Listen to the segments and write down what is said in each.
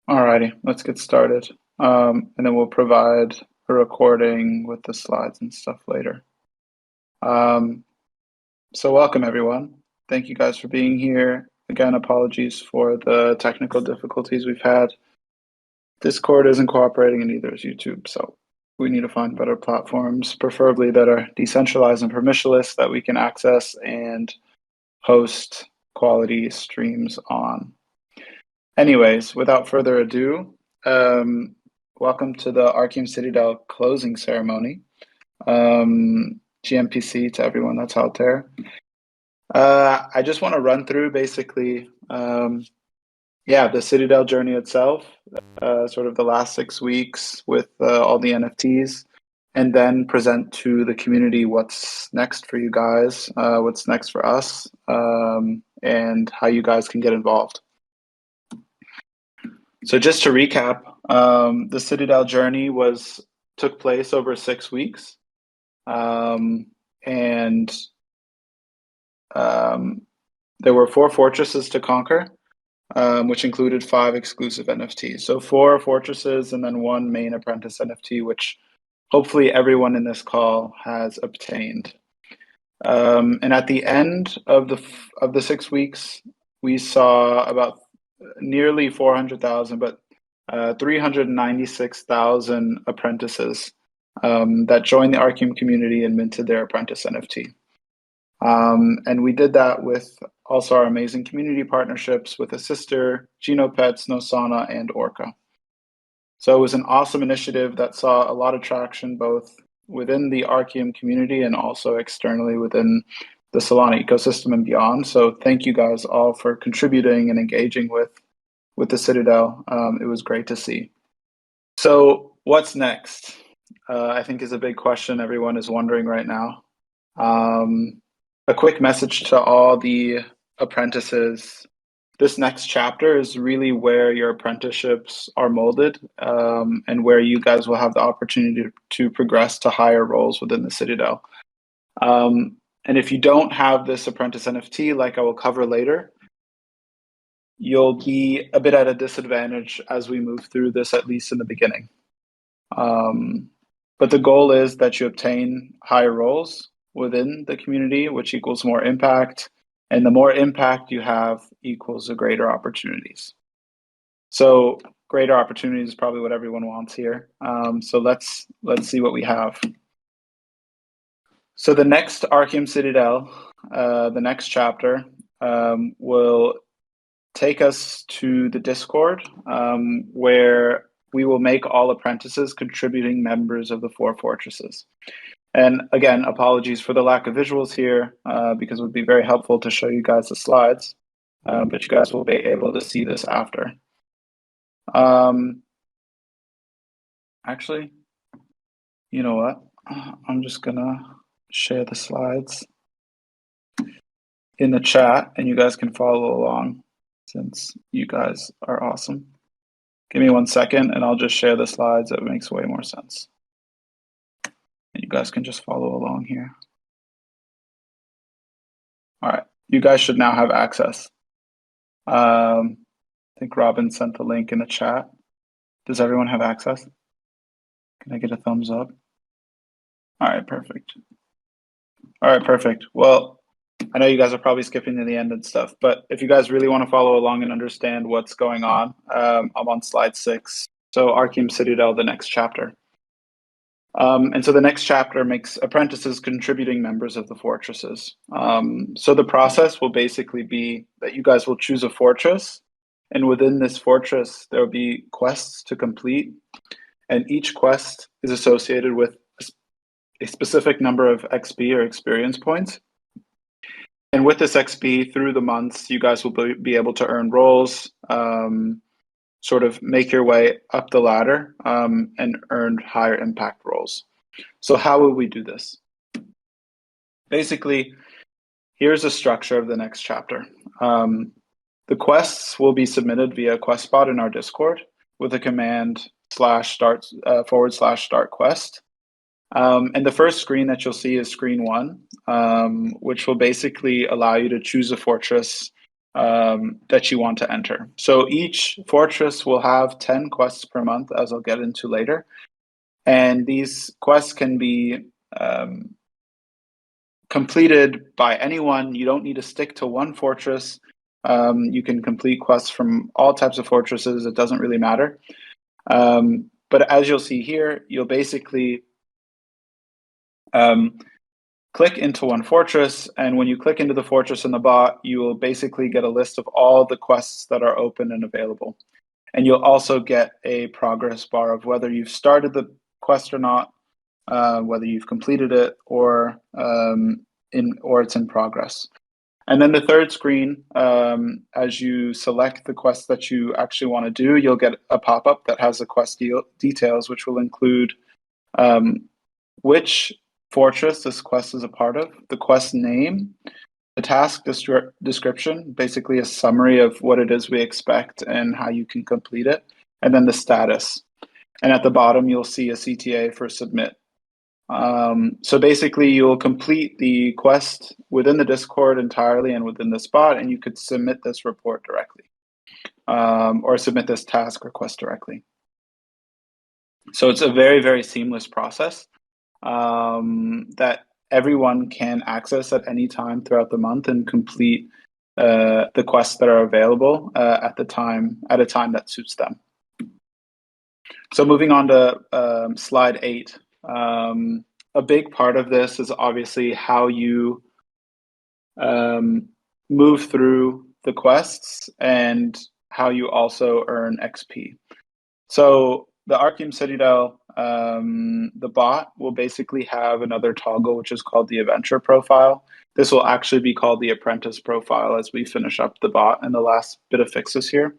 Alrighty, let's get started. And then we'll provide a recording with the slides and stuff later. Um, so welcome everyone. Thank you guys for being here. Again, apologies for the technical difficulties we've had. Discord isn't cooperating and neither is YouTube, so we need to find better platforms, preferably that are decentralized and permissionless that we can access and host quality streams on. Anyways, without further ado, welcome to the Arcium Citadel closing ceremony. GMPC to everyone that's out there. I just want to run through basically, the Citadel journey itself, sort of the last 6 weeks with all the NFTs, and then present to the community what's next for you guys, what's next for us, and how you guys can get involved. So just to recap, the Citadel journey took place over 6 weeks, and there were 4 fortresses to conquer, which included 5 exclusive NFTs. So 4 fortresses and then 1 main apprentice NFT, which hopefully everyone in this call has obtained. And at the end of the 6 weeks, we saw about nearly 400,000, but 396,000 apprentices that joined the Arcium community and minted their apprentice NFT. And we did that with also our amazing community partnerships with Assister, Genopets, Nosana, and Orca. So it was an awesome initiative that saw a lot of traction both within the Arcium community and also externally within the Solana ecosystem and beyond. So thank you guys all for contributing and engaging with the Citadel. It was great to see. So what's next? I think is a big question everyone is wondering right now. A quick message to all the apprentices. This next chapter is really where your apprenticeships are molded, and where you guys will have the opportunity to progress to higher roles within the Citadel. And if you don't have this apprentice NFT, like I will cover later, you'll be a bit at a disadvantage as we move through this, at least in the beginning. But the goal is that you obtain higher roles within the community, which equals more impact. And the more impact you have equals the greater opportunities. So greater opportunities is probably what everyone wants here. So let's see what we have. So the next Arcium Citadel, the next chapter, will take us to the Discord, where we will make all apprentices contributing members of the 4 fortresses. And again, apologies for the lack of visuals here, because it would be very helpful to show you guys the slides, but you guys will be able to see this after. Actually, you know what? I'm just gonna share the slides in the chat and you guys can follow along since you guys are awesome. Give me 1 second and I'll just share the slides. It makes way more sense. And you guys can just follow along here. All right, you guys should now have access. I think Robin sent the link in the chat. Does everyone have access? Can I get a thumbs up? All right, perfect. All right, perfect. Well, I know you guys are probably skipping to the end and stuff, but if you guys really want to follow along and understand what's going on, I'm on slide 6. So Arcium Citadel, the next chapter. And so the next chapter makes apprentices contributing members of the fortresses. So the process will basically be that you guys will choose a fortress, and within this fortress, there will be quests to complete, and each quest is associated with a specific number of XP or experience points. And with this XP, through the months, you guys will be able to earn roles, sort of make your way up the ladder, and earn higher impact roles. So how will we do this? Basically, here's a structure of the next chapter. The quests will be submitted via QuestBot in our Discord with a command /start /start quest. And the first screen that you'll see is screen 1, which will basically allow you to choose a fortress that you want to enter. So each fortress will have 10 quests per month, as I'll get into later. And these quests can be completed by anyone. You don't need to stick to one fortress. You can complete quests from all types of fortresses. It doesn't really matter. But as you'll see here, you'll basically click into one fortress, and when you click into the fortress in the bot, you will basically get a list of all the quests that are open and available. And you'll also get a progress bar of whether you've started the quest or not, whether you've completed it, or it's in progress. And then the third screen, as you select the quest that you actually want to do, you'll get a pop-up that has the quest details, which will include which fortress this quest is a part of, the quest name, the task description, basically a summary of what it is we expect and how you can complete it, and then the status. And at the bottom, you'll see a CTA for submit. So basically, you'll complete the quest within the Discord entirely and within this bot, and you could submit this report directly, or submit this task request directly. So it's a very, very seamless process that everyone can access at any time throughout the month and complete the quests that are available at a time that suits them. So moving on to slide 8. A big part of this is obviously how you move through the quests and how you also earn XP. So the Arcium Citadel, the bot will basically have another toggle, which is called the adventure profile. This will actually be called the apprentice profile as we finish up the bot and the last bit of fixes here.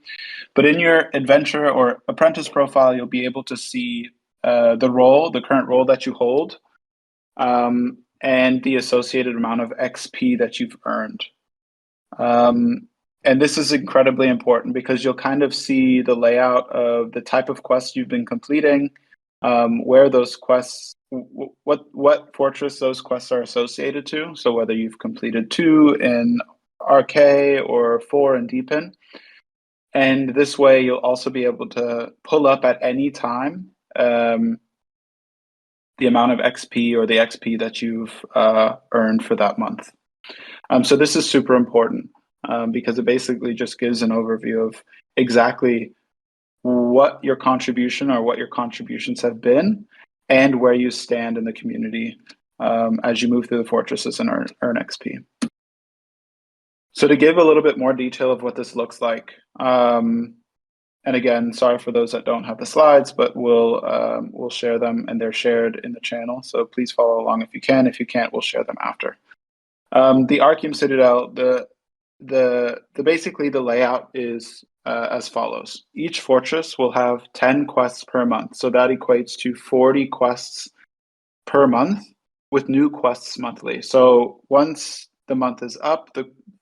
But in your adventure or apprentice profile, you'll be able to see the current role that you hold, and the associated amount of XP that you've earned. And this is incredibly important because you'll kind of see the layout of the type of quests you've been completing, where those quests, what fortress those quests are associated to. So whether you've completed 2 in RK or 4 in Deepin. And this way you'll also be able to pull up at any time the amount of XP or the XP that you've earned for that month. So this is super important. Because it basically just gives an overview of exactly what your contribution or what your contributions have been and where you stand in the community as you move through the fortresses and earn XP. So to give a little bit more detail of what this looks like, and again, sorry for those that don't have the slides, but we'll share them and they're shared in the channel. So please follow along if you can. If you can't, we'll share them after. The Arcium Citadel, basically the layout is as follows. Each fortress will have 10 quests per month. So that equates to 40 quests per month with new quests monthly. So once the month is up,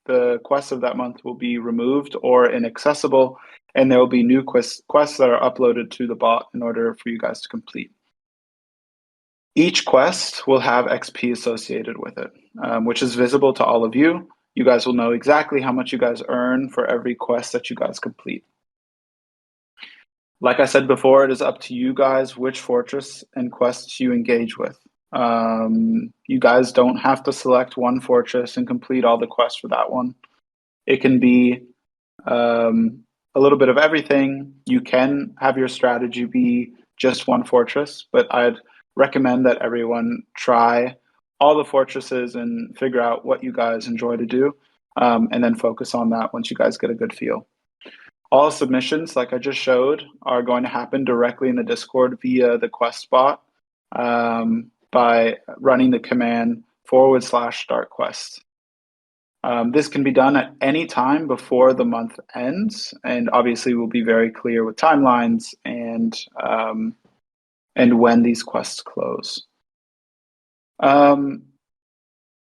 the quests of that month will be removed or inaccessible, and there will be new quests that are uploaded to the bot in order for you guys to complete. Each quest will have XP associated with it, which is visible to all of you. You guys will know exactly how much you guys earn for every quest that you guys complete. Like I said before, it is up to you guys which fortress and quests you engage with. You guys don't have to select one fortress and complete all the quests for that one. It can be a little bit of everything. You can have your strategy be just one fortress, but I'd recommend that everyone try all the fortresses and figure out what you guys enjoy to do, and then focus on that once you guys get a good feel. All submissions, like I just showed, are going to happen directly in the Discord via the quest bot by running the command /start quest. This can be done at any time before the month ends, and obviously we'll be very clear with timelines and when these quests close.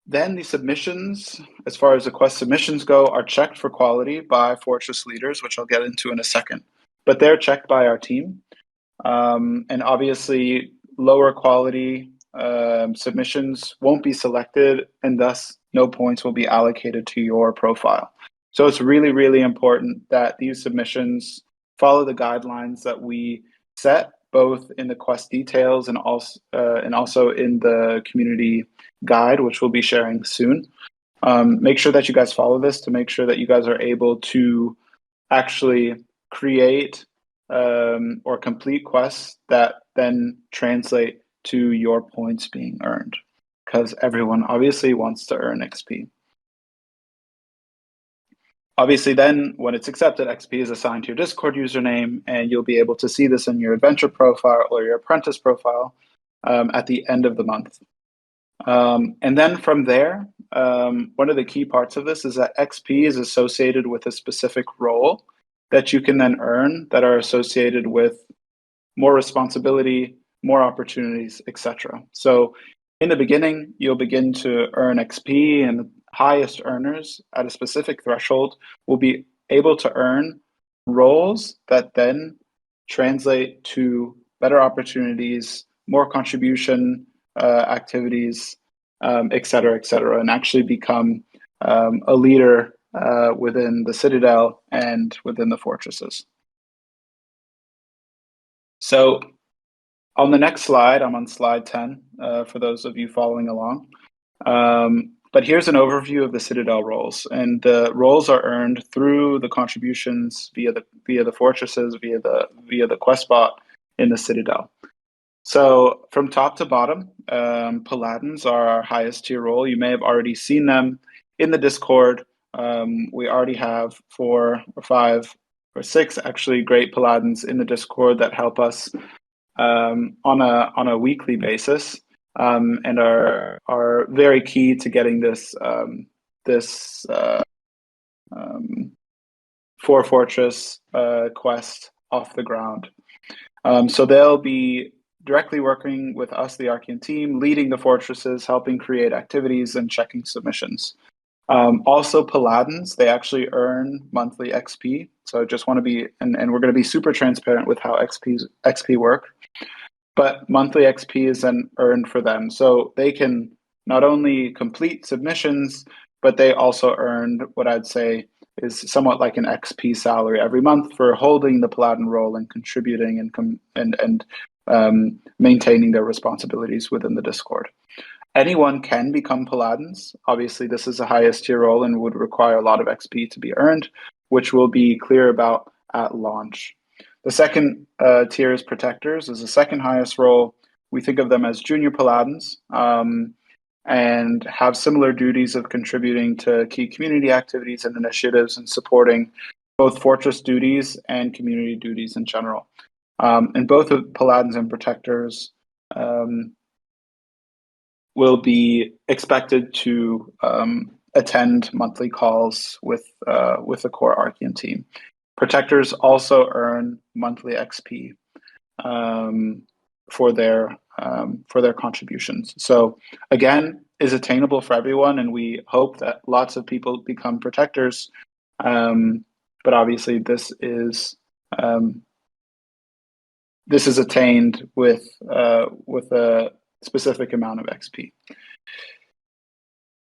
Then the submissions, as far as the quest submissions go, are checked for quality by fortress leaders, which I'll get into in a second. But they're checked by our team. And obviously, lower quality submissions won't be selected, and thus no points will be allocated to your profile. So it's really, really important that these submissions follow the guidelines that we set, both in the quest details and also in the community guide, which we'll be sharing soon. Make sure that you guys follow this to make sure that you guys are able to actually create or complete quests that then translate to your points being earned, because everyone obviously wants to earn XP. Obviously, then when it's accepted, XP is assigned to your Discord username, and you'll be able to see this in your adventure profile or your apprentice profile at the end of the month. And then from there, one of the key parts of this is that XP is associated with a specific role that you can then earn that are associated with more responsibility, more opportunities, etc. So in the beginning, you'll begin to earn XP, and the highest earners at a specific threshold will be able to earn roles that then translate to better opportunities, more contribution activities, et cetera, and actually become a leader within the Citadel and within the fortresses. So on the next slide, I'm on slide 10 for those of you following along. But here's an overview of the Citadel roles, and the roles are earned through the contributions via the fortresses, via the quest bot in the Citadel. So from top to bottom, Paladins are our highest tier role. You may have already seen them in the Discord. We already have 4 or 5 or 6 actually great Paladins in the Discord that help us on a weekly basis, and are very key to getting this 4-fortress quest off the ground. So they'll be directly working with us, the Arcium team, leading the fortresses, helping create activities, and checking submissions. Also, Paladins, they actually earn monthly XP. So I just want to be, and we're going to be super transparent with how XP work. But monthly XP is then earned for them. So they can not only complete submissions, but they also earn what I'd say is somewhat like an XP salary every month for holding the Paladin role and contributing and maintaining their responsibilities within the Discord. Anyone can become Paladins. Obviously, this is the highest tier role and would require a lot of XP to be earned, which we'll be clear about at launch. The second tier is Protectors, is the second highest role. We think of them as junior Paladins and have similar duties of contributing to key community activities and initiatives and supporting both fortress duties and community duties in general. And both of Paladins and Protectors will be expected to attend monthly calls with the core Arcium team. Protectors also earn monthly XP for their contributions. So again, is attainable for everyone, and we hope that lots of people become Protectors. But obviously, this is attained with a specific amount of XP.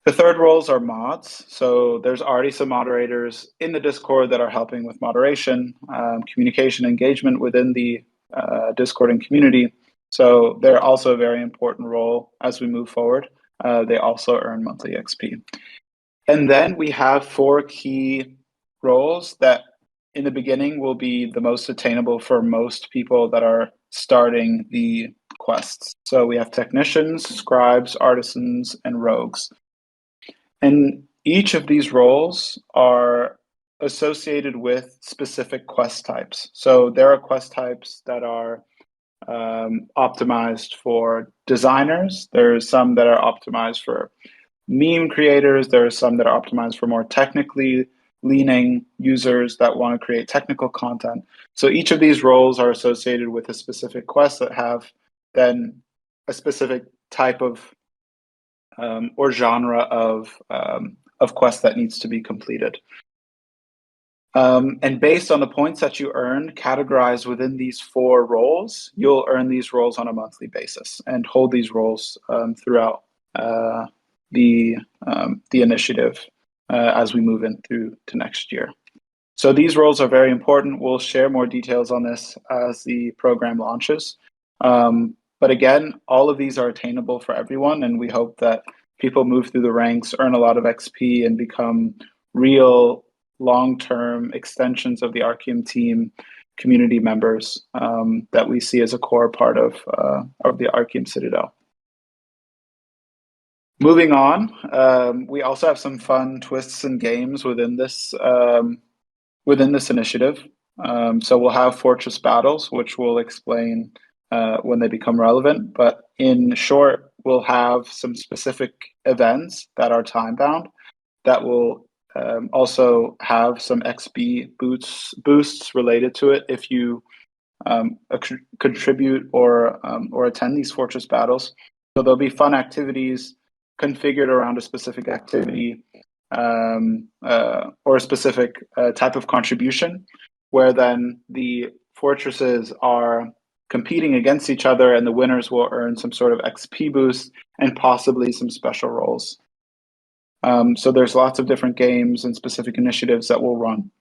The third roles are mods. So there's already some moderators in the Discord that are helping with moderation, communication, engagement within the Discord and community. So they're also a very important role as we move forward. They also earn monthly XP. And then we have 4 key roles that in the beginning will be the most attainable for most people that are starting the quests. So we have technicians, scribes, artisans, and rogues. And each of these roles are associated with specific quest types. So there are quest types that are optimized for designers. There's some that are optimized for meme creators. There are some that are optimized for more technically leaning users that want to create technical content. So each of these roles are associated with a specific quest that have then a specific type of or genre of quest that needs to be completed. And based on the points that you earn, categorized within these 4 roles, you'll earn these roles on a monthly basis and hold these roles throughout the initiative. as we move into next year. So these roles are very important. We'll share more details on this as the program launches. But again, all of these are attainable for everyone, and we hope that people move through the ranks, earn a lot of XP, and become real long-term extensions of the Arcium team, community members that we see as a core part of the Arcium Citadel. Moving on, we also have some fun twists and games within this initiative. So we'll have fortress battles, which we'll explain when they become relevant. But in short, we'll have some specific events that are time-bound that will also have some XP boosts related to it if you contribute or attend these fortress battles. So there'll be fun activities configured around a specific activity or a specific type of contribution, where then the fortresses are competing against each other, and the winners will earn some sort of XP boost and possibly some special roles. So there's lots of different games and specific initiatives that will run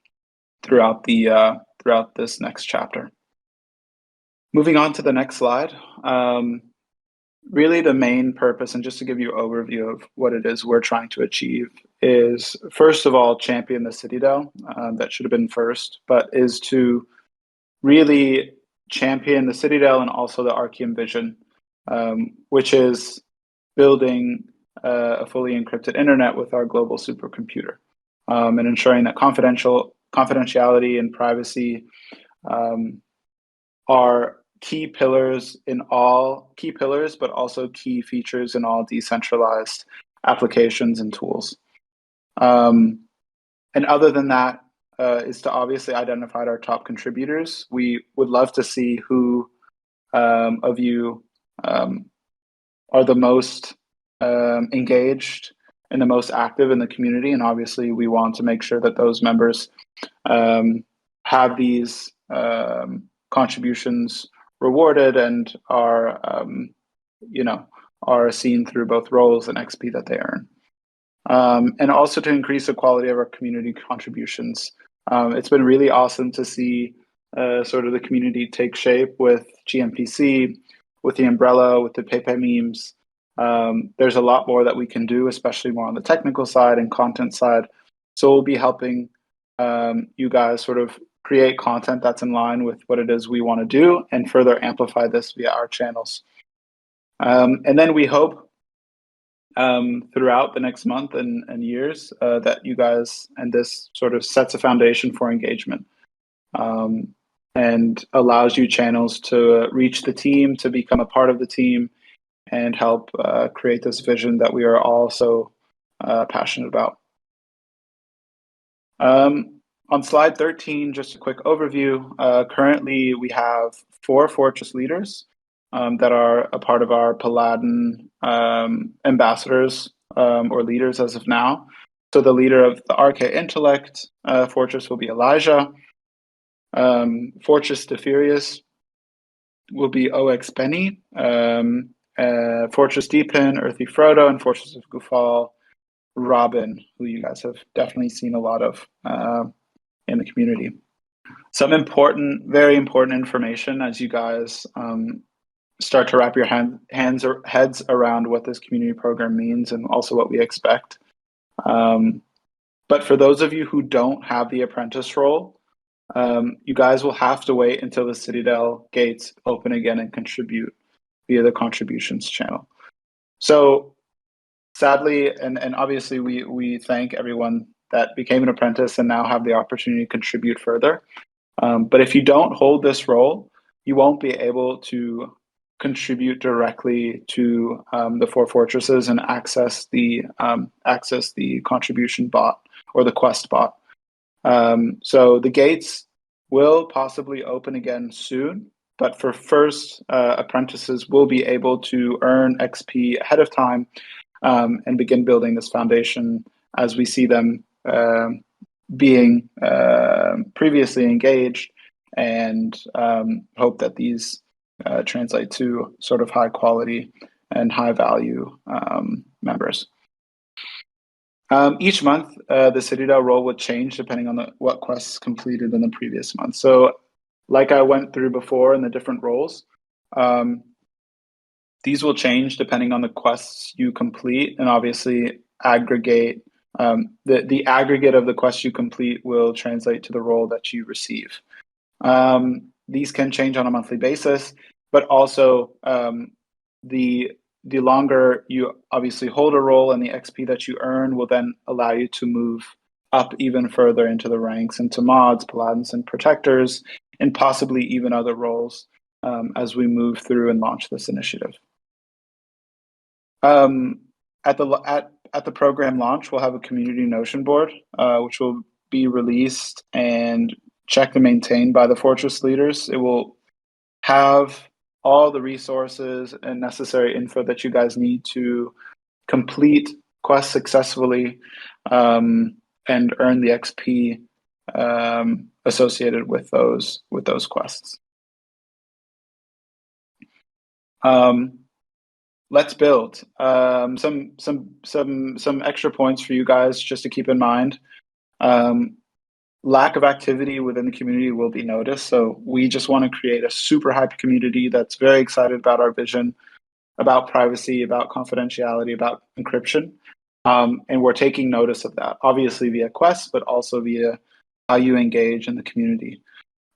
throughout this next chapter. Moving on to the next slide. Really the main purpose, and just to give you an overview of what it is we're trying to achieve, is first of all, champion the Citadel. That should have been first, but is to really champion the Citadel and also the Arcium vision, which is building a fully encrypted internet with our global supercomputer, and ensuring that confidentiality and privacy are key pillars, but also key features in all decentralized applications and tools. And other than that, is to obviously identify our top contributors. We would love to see who of you are the most engaged and the most active in the community. And obviously we want to make sure that those members have these contributions rewarded and are seen through both roles and XP that they earn. And also to increase the quality of our community contributions. It's been really awesome to see sort of the community take shape with GMPC, with the umbrella, with the Pepe memes. There's a lot more that we can do, especially more on the technical side and content side. So we'll be helping you guys sort of create content that's in line with what it is we want to do and further amplify this via our channels. And then we hope throughout the next month and years that you guys, and this sort of sets a foundation for engagement and allows you channels to reach the team, to become a part of the team, and help create this vision that we are all so passionate about. On slide 13, just a quick overview. Currently, we have 4 fortress leaders that are a part of our Paladin ambassadors or leaders as of now. So the leader of the RK Intellect fortress will be Elijah. Fortress Defurious will be OX Benny. Fortress Deepin, Earthy Frodo, and Fortress of Gufal, Robin, who you guys have definitely seen a lot of in the community. Some very important information as you guys start to wrap your heads around what this community program means and also what we expect. But for those of you who don't have the apprentice role, you guys will have to wait until the Citadel gates open again and contribute via the contributions channel. So sadly, and obviously we thank everyone that became an apprentice and now have the opportunity to contribute further. But if you don't hold this role, you won't be able to contribute directly to the 4 fortresses and access the contribution bot or the quest bot. So the gates will possibly open again soon, but for first, apprentices will be able to earn XP ahead of time and begin building this foundation as we see them being previously engaged, and hope that these translate to sort of high quality and high value members. Each month, the Citadel role would change depending on what quests completed in the previous month. So, like I went through before in the different roles, um, these will change depending on the quests you complete, and obviously aggregate. The aggregate of the quests you complete will translate to the role that you receive. These can change on a monthly basis, but also the the longer you obviously hold a role and the XP that you earn will then allow you to move up even further into the ranks, into mods, paladins, and protectors, and possibly even other roles as we move through and launch this initiative. Um, at the program launch, we'll have a community Notion board, which will be released and checked and maintained by the Fortress leaders. It will have all the resources and necessary info that you guys need to complete quests successfully and earn the XP associated with those quests. Let's build some extra points for you guys just to keep in mind. Lack of activity within the community will be noticed. So we just want to create a super hype community that's very excited about our vision, about privacy, about confidentiality, about encryption. And we're taking notice of that, obviously via quests, but also via how you engage in the community.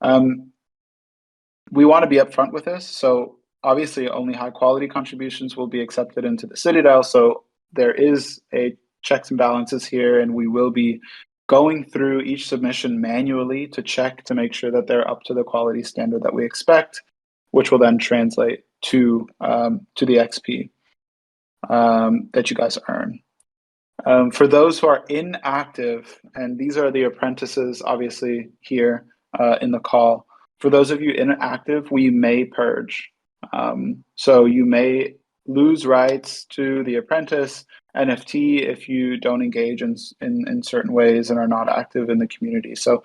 We want to be upfront with this. So obviously only high quality contributions will be accepted into the Citadel. So there is a checks and balances here, and we will be going through each submission manually to check to make sure that they're up to the quality standard that we expect, which will then translate to the XP that you guys earn. For those who are inactive, and these are the apprentices obviously here in the call, for those of you inactive, we may purge. So you may lose rights to the apprentice NFT if you don't engage in certain ways and are not active in the community. So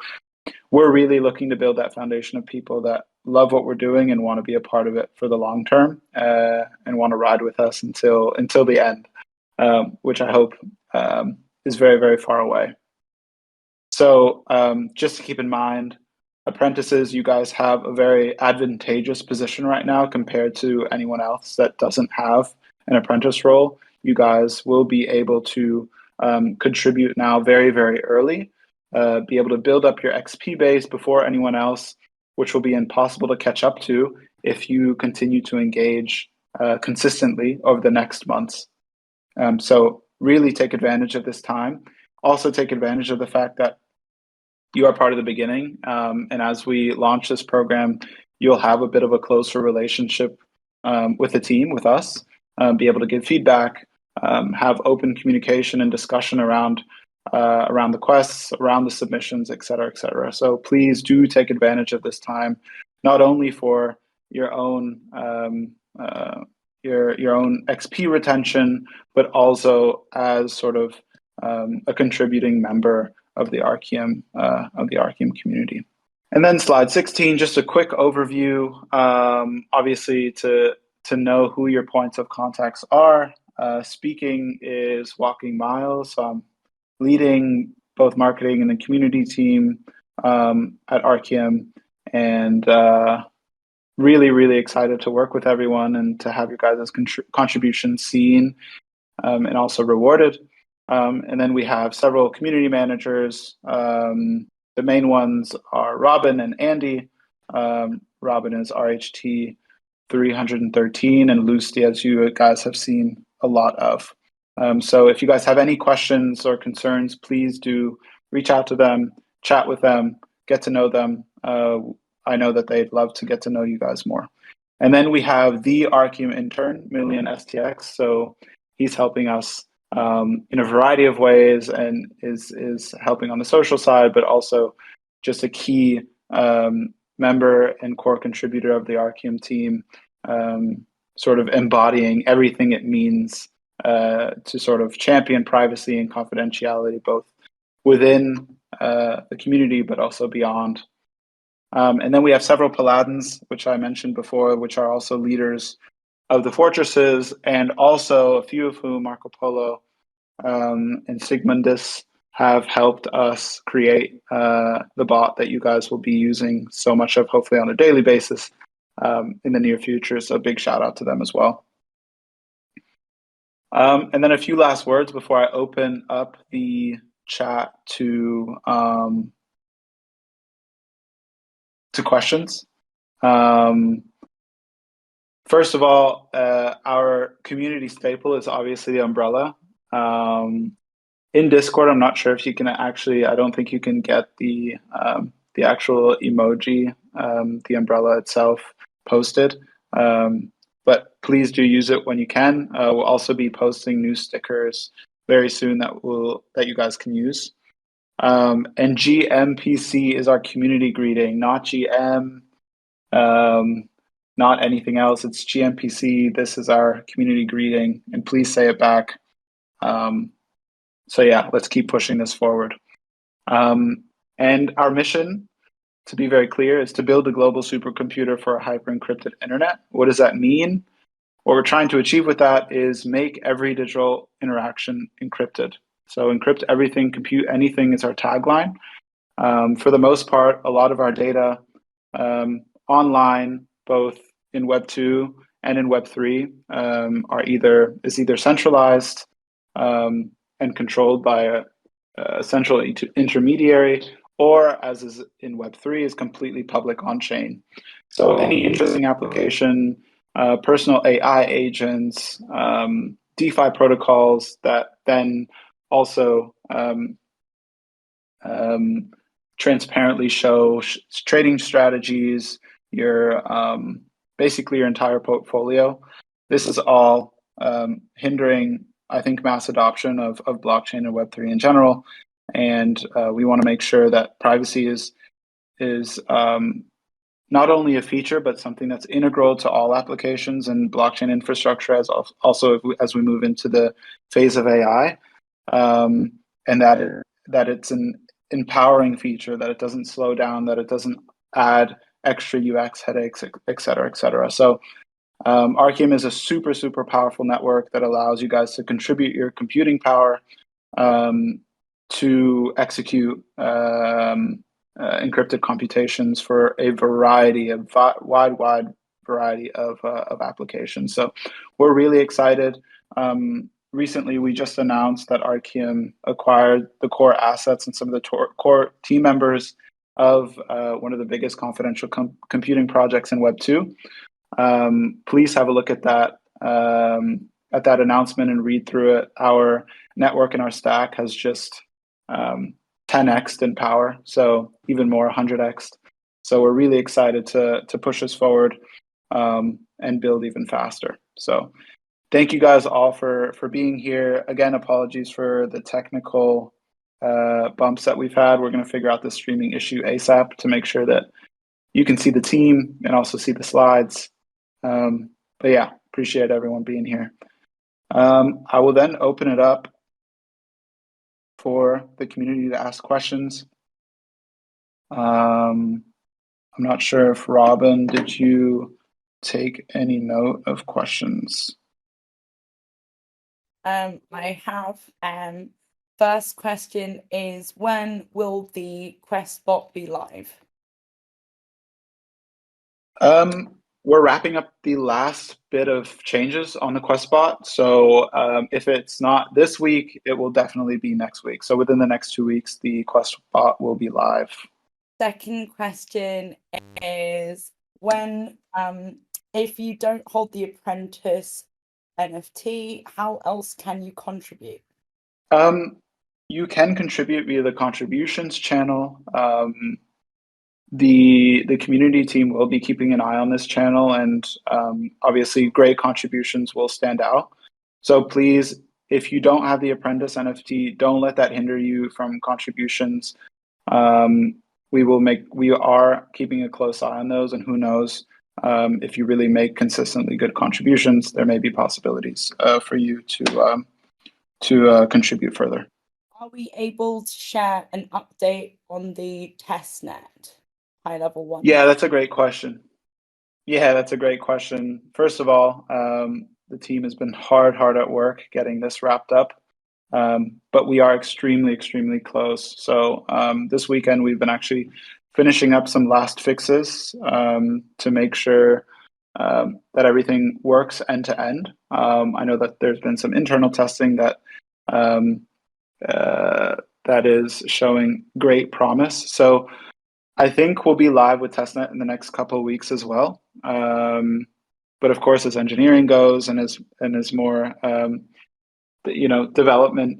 we're really looking to build that foundation of people that love what we're doing and want to be a part of it for the long term and want to ride with us until the end, which I hope is very, very far away. So just to keep in mind, apprentices, you guys have a very advantageous position right now compared to anyone else that doesn't have an apprentice role. You guys will be able to contribute now very, very early, be able to build up your XP base before anyone else, which will be impossible to catch up to if you continue to engage consistently over the next months. So really take advantage of this time. Also take advantage of the fact that you are part of the beginning. And as we launch this program, you'll have a bit of a closer relationship with the team, with us, be able to give feedback, have open communication and discussion around the quests, around the submissions, et cetera, et cetera. So please do take advantage of this time, not only for your own your own XP retention, but also as sort of a contributing member of the Arcium community. And then slide 16, just a quick overview. Obviously, to know who your points of contacts are. Speaking is walking miles. So I'm leading both marketing and the community team at Arcium, and really, really excited to work with everyone and to have your guys' contributions seen and also rewarded. And then we have several community managers. The main ones are Robin and Andy. Robin is RHT 313, and Lucy, as you guys have seen a lot of. So if you guys have any questions or concerns, please do reach out to them, chat with them, get to know them. I know that they'd love to get to know you guys more. And then we have the Arcium intern, Million STX. So he's helping us in a variety of ways and is helping on the social side, but also just a key member and core contributor of the Arcium team, sort of embodying everything it means to sort of champion privacy and confidentiality, both within the community, but also beyond. And then we have several paladins, which I mentioned before, which are also leaders of the fortresses, and also a few of whom Marco Polo and Sigmundus have helped us create the bot that you guys will be using so much of, hopefully on a daily basis in the near future. So big shout out to them as well. And then a few last words before I open up the chat to questions. First of all, our community staple is obviously the umbrella. In Discord, I'm not sure if you can actually, I don't think you can get the actual emoji, the umbrella itself posted. But please do use it when you can. We'll also be posting new stickers very soon that you guys can use. And GMPC is our community greeting, not GM, not anything else. It's GMPC. This is our community greeting, and please say it back. So yeah, let's keep pushing this forward. And our mission, to be very clear, is to build a global supercomputer for a hyper-encrypted internet. What does that mean? What we're trying to achieve with that is make every digital interaction encrypted. So encrypt everything, compute anything is our tagline. For the most part, a lot of our data online, both in Web 2 and in Web 3, is either centralized and controlled by a central intermediary, or as is in Web 3, is completely public on chain. So any interesting application, personal AI agents, DeFi protocols that then also transparently show trading strategies, basically your entire portfolio. This is all hindering, I think, mass adoption of blockchain and Web3 in general. And we want to make sure that privacy is not only a feature, but something that's integral to all applications and blockchain infrastructure, as we move into the phase of AI, and that it's an empowering feature, that it doesn't slow down, that it doesn't add extra UX headaches, et cetera, et cetera. So Arcium is a super, super powerful network that allows you guys to contribute your computing power to execute encrypted computations for a wide variety of applications. So we're really excited. Recently, we just announced that Arcium acquired the core assets and some of the core team members of one of the biggest confidential computing projects in Web 2. Please have a look at that announcement and read through it. Our network and our stack has just 10x'd in power, so even more 100x'd. So we're really excited to push this forward and build even faster. So thank you guys all for being here. Again, apologies for the technical bumps that we've had. We're going to figure out the streaming issue ASAP to make sure that you can see the team and also see the slides. But yeah, appreciate everyone being here. I will then open it up for the community to ask questions. I'm not sure if Robin, did you take any note of questions? I have. First question is, when will the Quest bot be live? We're wrapping up the last bit of changes on the Quest bot. So if it's not this week, it will definitely be next week. So within the next 2 weeks, the Quest bot will be live. Second question is, when if you don't hold the apprentice NFT, how else can you contribute? You can contribute via the contributions channel. The community team will be keeping an eye on this channel, and obviously great contributions will stand out. So please, if you don't have the apprentice NFT, don't let that hinder you from contributions. We are keeping a close eye on those, and who knows, if you really make consistently good contributions, there may be possibilities for you to contribute further. Are we able to share an update on the testnet, high level one? Yeah, that's a great question. First of all, the team has been hard at work getting this wrapped up. but we are extremely, extremely close. So this weekend, we've been actually finishing up some last fixes to make sure that everything works end to end. I know that there's been some internal testing um, that is showing great promise. So I think we'll be live with testnet in the next couple of weeks as well. But of course, as engineering goes and as more development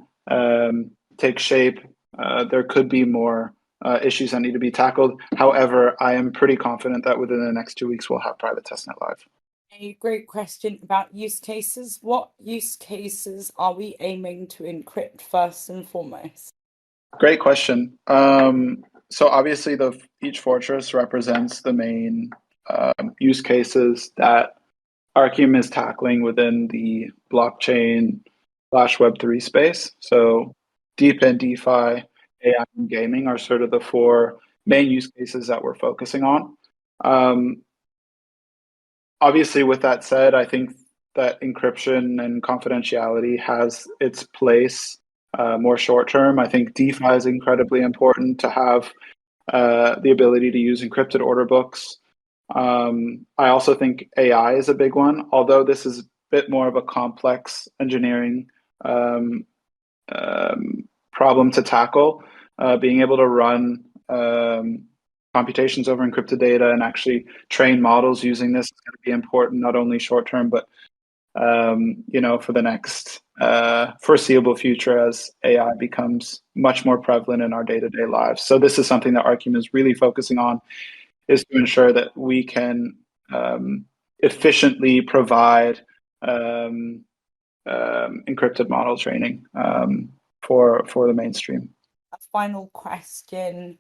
takes shape, there could be more issues that need to be tackled. However, I am pretty confident that within the next 2 weeks we'll have private testnet live. A great question about use cases. What use cases are we aiming to encrypt first and foremost? Great question. So obviously, each fortress represents the main use cases that Arcium is tackling within the blockchain / Web3 space. So deep and DeFi, AI, and gaming are sort of the four main use cases that we're focusing on. Obviously, with that said, I think that encryption and confidentiality has its place more short term. I think DeFi is incredibly important to have the ability to use encrypted order books. I also think AI is a big one, although this is a bit more of a complex engineering problem to tackle. Being able to run computations over encrypted data and actually train models using this is going to be important, not only short term, but for the next foreseeable future as AI becomes much more prevalent in our day-to-day lives. So this is something that Arcium is really focusing on, is to ensure that we can efficiently provide encrypted model training for the mainstream. A final question.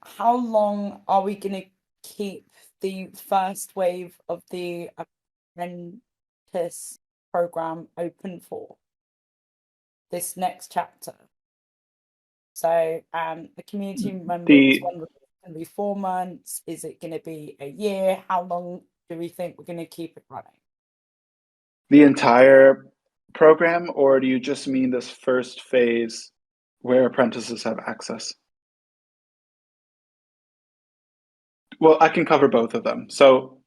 How long are we going to keep the first wave of the apprentice program open for, this next chapter? So the community members wonder, is it going to be 4 months? Is it going to be a year? How long do we think we're going to keep it running? The entire program, or do you just mean this first phase where apprentices have access? Well, I can cover both of them. So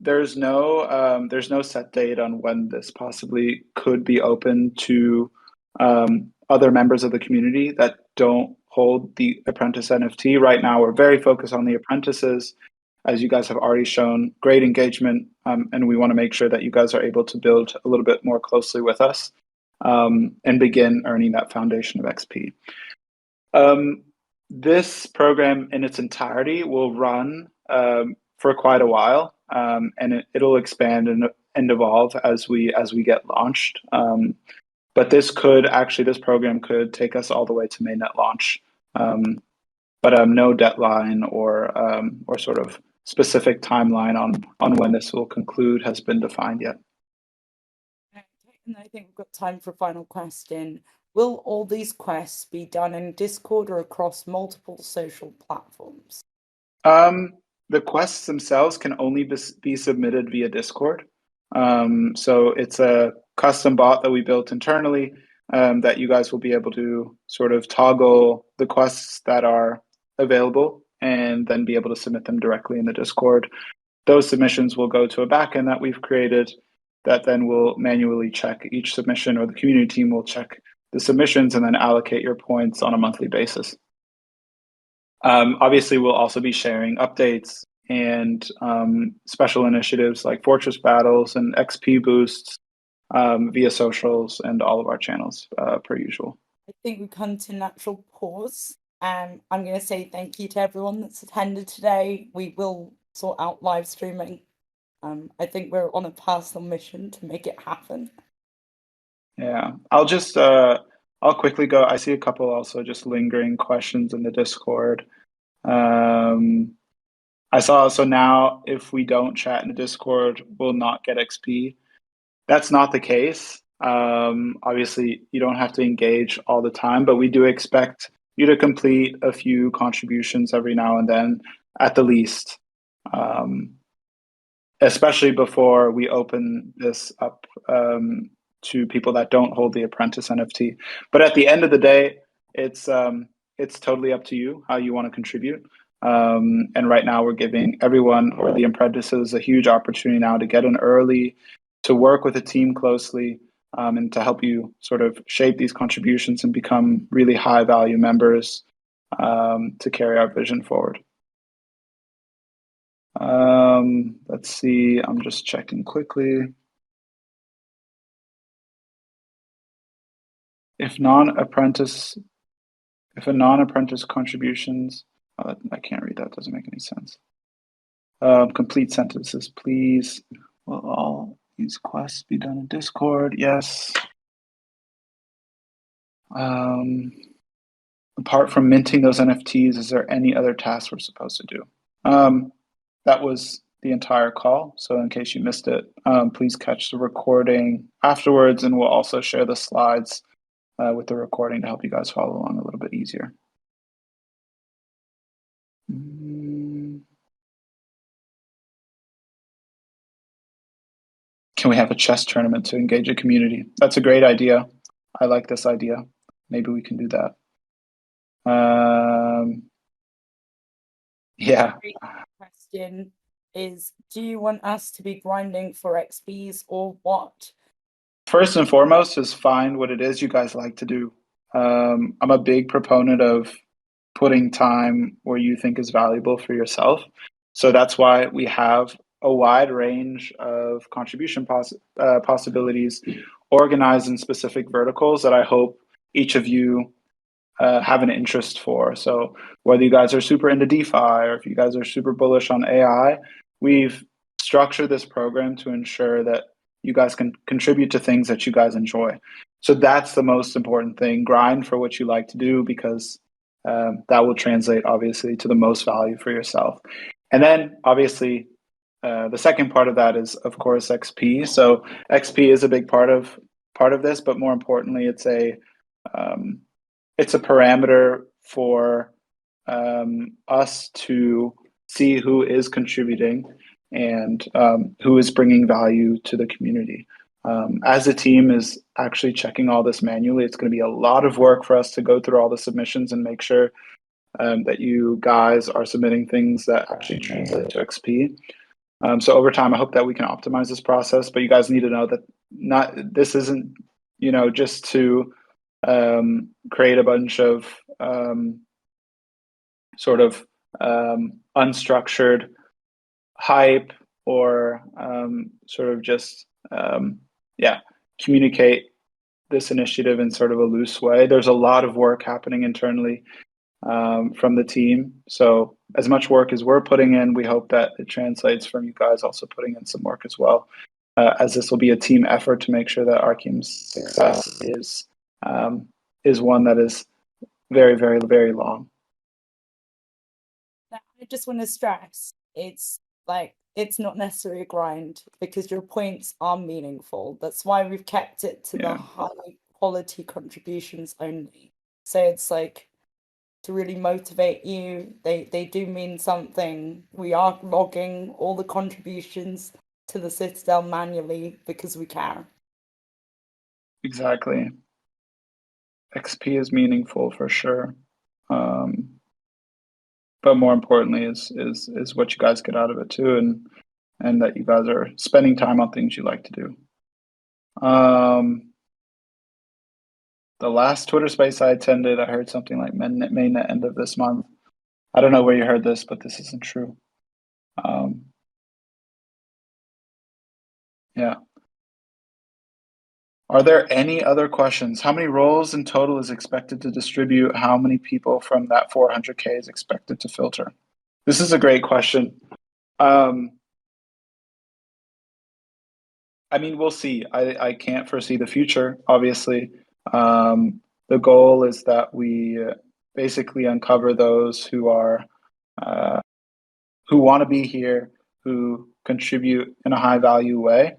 there's no set date on when this possibly could be open to other members of the community that don't hold the apprentice NFT. Right now, we're very focused on the apprentices. As you guys have already shown, great engagement, and we want to make sure that you guys are able to build a little bit more closely with us and begin earning that foundation of XP. This program in its entirety will run for quite a while, and it'll expand and evolve as we get launched. But this program could take us all the way to mainnet launch. But no deadline or sort of specific timeline on when this will conclude has been defined yet. And I think we've got time for a final question. Will all these quests be done in Discord or across multiple social platforms? The quests themselves can only be submitted via Discord. So it's a custom bot that we built internally that you guys will be able to sort of toggle the quests that are available and then be able to submit them directly in the Discord. Those submissions will go to a backend that we've created that then will manually check each submission, or the community team will check the submissions and then allocate your points on a monthly basis. Obviously, we'll also be sharing updates and special initiatives like fortress battles and XP boosts via socials and all of our channels per usual. I think we come to natural pause. I'm going to say thank you to everyone that's attended today. We will sort out live streaming. I think we're on a personal mission to make it happen. Yeah, I'll quickly go. I see a couple also just lingering questions in the Discord. I saw also now if we don't chat in the Discord, we'll not get XP. That's not the case. Obviously, you don't have to engage all the time, but we do expect you to complete a few contributions every now and then, at the least, especially before we open this up to people that don't hold the apprentice NFT. But at the end of the day, it's totally up to you how you want to contribute. And right now we're giving everyone or the apprentices a huge opportunity now to get in early, to work with a team closely, and to help you sort of shape these contributions and become really high value members to carry our vision forward. Let's see, I'm just checking quickly. If a non-apprentice contributions, I can't read that, doesn't make any sense. Complete sentences, please. Will all these quests be done in Discord? Yes. Apart from minting those NFTs, is there any other tasks we're supposed to do? That was the entire call. So in case you missed it, please catch the recording afterwards, and we'll also share the slides with the recording to help you guys follow along a little bit easier. Can we have a chess tournament to engage a community? That's a great idea. I like this idea. Maybe we can do that. Yeah. Great question is, do you want us to be grinding for XPs or what? First and foremost is find what it is you guys like to do. I'm a big proponent of putting time where you think is valuable for yourself. So that's why we have a wide range of contribution possibilities organized in specific verticals that I hope each of you have an interest for. So whether you guys are super into DeFi or if you guys are super bullish on AI, we've structured this program to ensure that you guys can contribute to things that you guys enjoy. So that's the most important thing. Grind for what you like to do, because that will translate obviously to the most value for yourself. And then obviously the second part of that is of course XP. So XP is a big part of this, but more importantly, it's a parameter for us to see who is contributing and who is bringing value to the community. As a team is actually checking all this manually, it's going to be a lot of work for us to go through all the submissions and make sure that you guys are submitting things that actually translate to XP. So over time, I hope that we can optimize this process, but you guys need to know that this isn't, just to create a bunch of sort of unstructured hype or sort of just communicate this initiative in sort of a loose way. There's a lot of work happening internally from the team. So as much work as we're putting in, we hope that it translates from you guys also putting in some work as well, as this will be a team effort to make sure that Arcium's success is one that is very, very, very long. I just want to stress, it's not necessarily a grind because your points are meaningful. That's why we've kept it to the high quality contributions only. So it's to really motivate you. They do mean something. We are logging all the contributions to the Citadel manually because we can. Exactly. XP is meaningful for sure. But more importantly is what you guys get out of it too, and that you guys are spending time on things you like to do. The last Twitter space I attended, I heard something like mainnet end of this month. I don't know where you heard this, but this isn't true. Yeah. Are there any other questions? How many roles in total is expected to distribute? How many people from that 400K is expected to filter? This is a great question. I mean, we'll see. I can't foresee the future, obviously. The goal is that we basically uncover those who are who want to be here, who contribute in a high value way.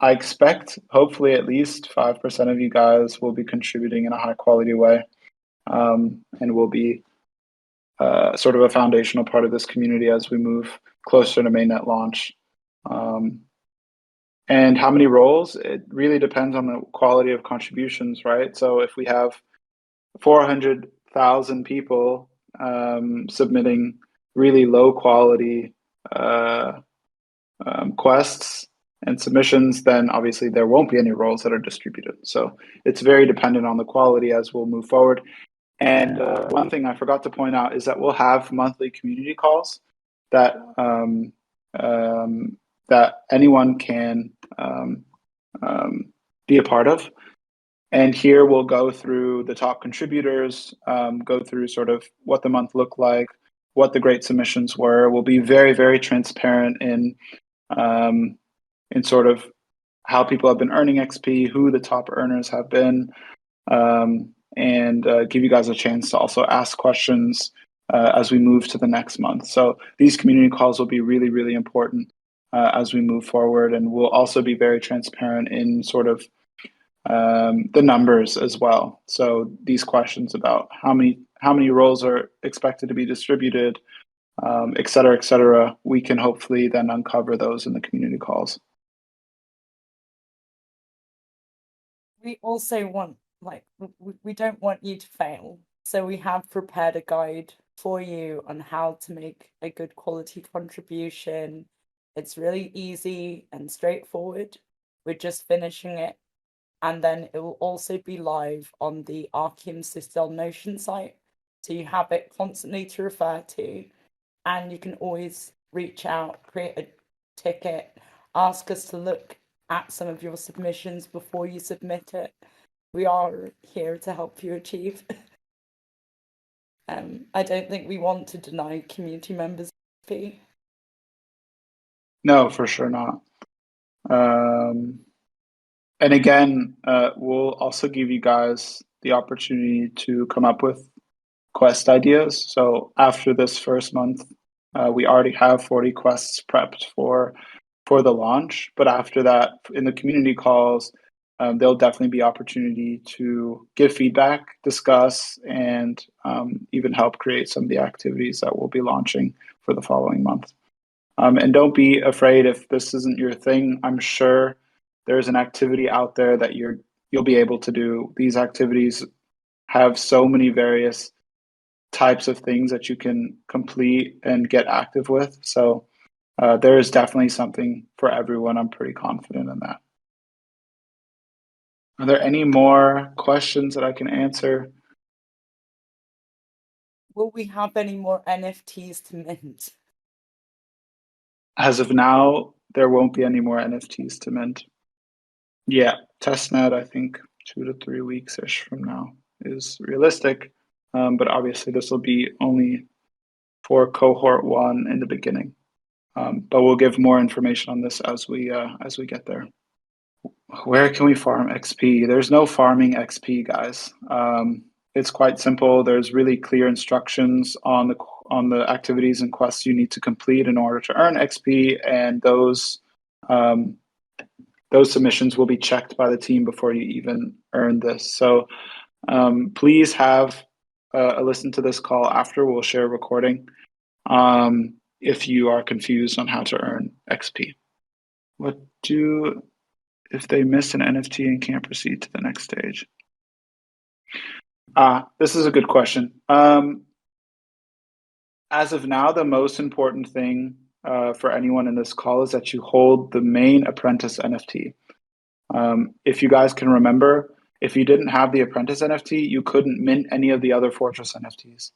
I expect, hopefully, at least 5% of you guys will be contributing in a high quality way, and will be sort of a foundational part of this community as we move closer to mainnet launch. And how many roles? It really depends on the quality of contributions, right? So if we have 400,000 people submitting really low quality quests and submissions, then obviously there won't be any roles that are distributed. So it's very dependent on the quality as we'll move forward. And one thing I forgot to point out is that we'll have monthly community calls that that anyone can be a part of. And here we'll go through the top contributors, go through sort of what the month looked like, what the great submissions were. We'll be very, very transparent in sort of how people have been earning XP, who the top earners have been, and give you guys a chance to also ask questions as we move to the next month. So these community calls will be really, really important as we move forward, and we'll also be very transparent in sort of the numbers as well. So these questions about how many roles are expected to be distributed, et cetera, we can hopefully then uncover those in the community calls. We also want, we don't want you to fail. So we have prepared a guide for you on how to make a good quality contribution. It's really easy and straightforward. We're just finishing it. And then it will also be live on the Arcium Citadel Notion site. So you have it constantly to refer to. And you can always reach out, create a ticket, ask us to look at some of your submissions before you submit it. We are here to help you achieve. I don't think we want to deny community members XP. No, for sure not. And again, we'll also give you guys the opportunity to come up with quest ideas. So after this first month, we already have 40 quests prepped for the launch. But after that, in the community calls, there'll definitely be opportunity to give feedback, discuss, and even help create some of the activities that we'll be launching for the following month. And don't be afraid if this isn't your thing. I'm sure there's an activity out there that you'll be able to do. These activities have so many various types of things that you can complete and get active with. So there is definitely something for everyone. I'm pretty confident in that. Are there any more questions that I can answer? Will we have any more NFTs to mint? As of now, there won't be any more NFTs to mint. Yeah, testnet, I think 2 to 3 weeks-ish from now is realistic. But obviously this will be only for cohort 1 in the beginning. But we'll give more information on this as we get there. Where can we farm XP? There's no farming XP, guys. It's quite simple. There's really clear instructions on the activities and quests you need to complete in order to earn XP, and those submissions will be checked by the team before you even earn this. So please have a listen to this call after. We'll share a recording if you are confused on how to earn XP. What do if they miss an NFT and can't proceed to the next stage? This is a good question. As of now, the most important thing for anyone in this call is that you hold the main apprentice NFT. If you guys can remember, if you didn't have the apprentice NFT, you couldn't mint any of the other fortress NFTs.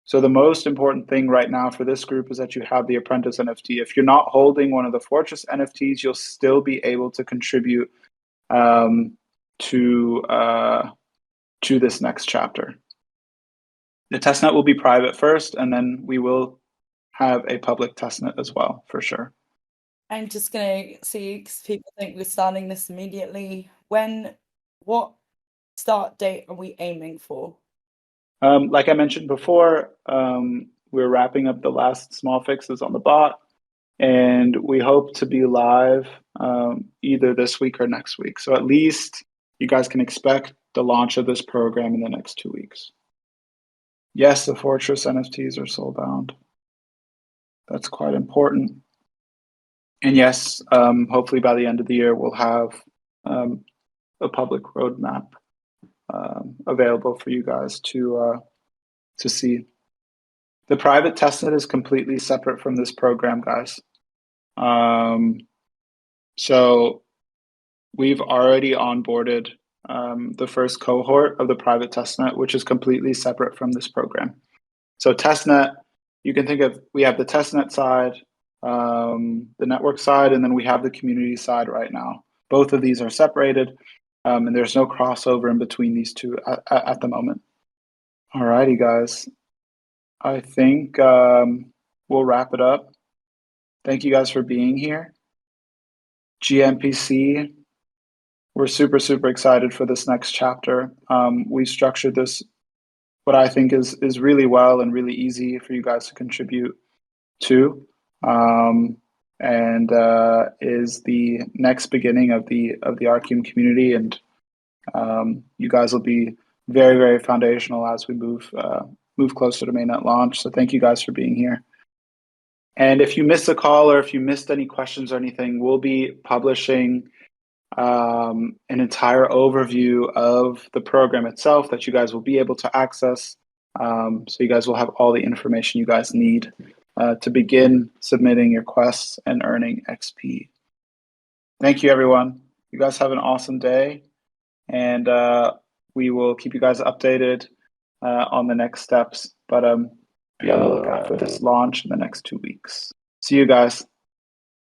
So the most important thing right now for this group is that you have the apprentice NFT. If you're not holding one of the fortress NFTs, you'll still be able to contribute to this next chapter. The testnet will be private first, and then we will have a public testnet as well, for sure. I'm just going to see, because people think we're starting this immediately. What start date are we aiming for? Like I mentioned before, we're wrapping up the last small fixes on the bot, and we hope to be live either this week or next week. So at least you guys can expect the launch of this program in the next 2 weeks. Yes, the Fortress NFTs are soul bound. That's quite important. And yes, hopefully by the end of the year, we'll have a public roadmap available for you guys to see. The private testnet is completely separate from this program, guys. So we've already onboarded the first cohort of the private testnet, which is completely separate from this program. So testnet, you can think of, we have the testnet side, the network side, and then we have the community side right now. Both of these are separated, and there's no crossover in between these two at the moment. All righty, guys. I think we'll wrap it up. Thank you guys for being here. GMPC, we're super, super excited for this next chapter. We structured this, what I think is really well and really easy for you guys to contribute to, and is the next beginning of the Arcium community. And you guys will be very, very foundational as we move closer to mainnet launch. So thank you guys for being here. And if you missed a call or if you missed any questions or anything, we'll be publishing an entire overview of the program itself that you guys will be able to access. So you guys will have all the information you guys need to begin submitting your quests and earning XP. Thank you, everyone. You guys have an awesome day, and we will keep you guys updated on the next steps. But be on the lookout for this launch in the next 2 weeks. See you guys.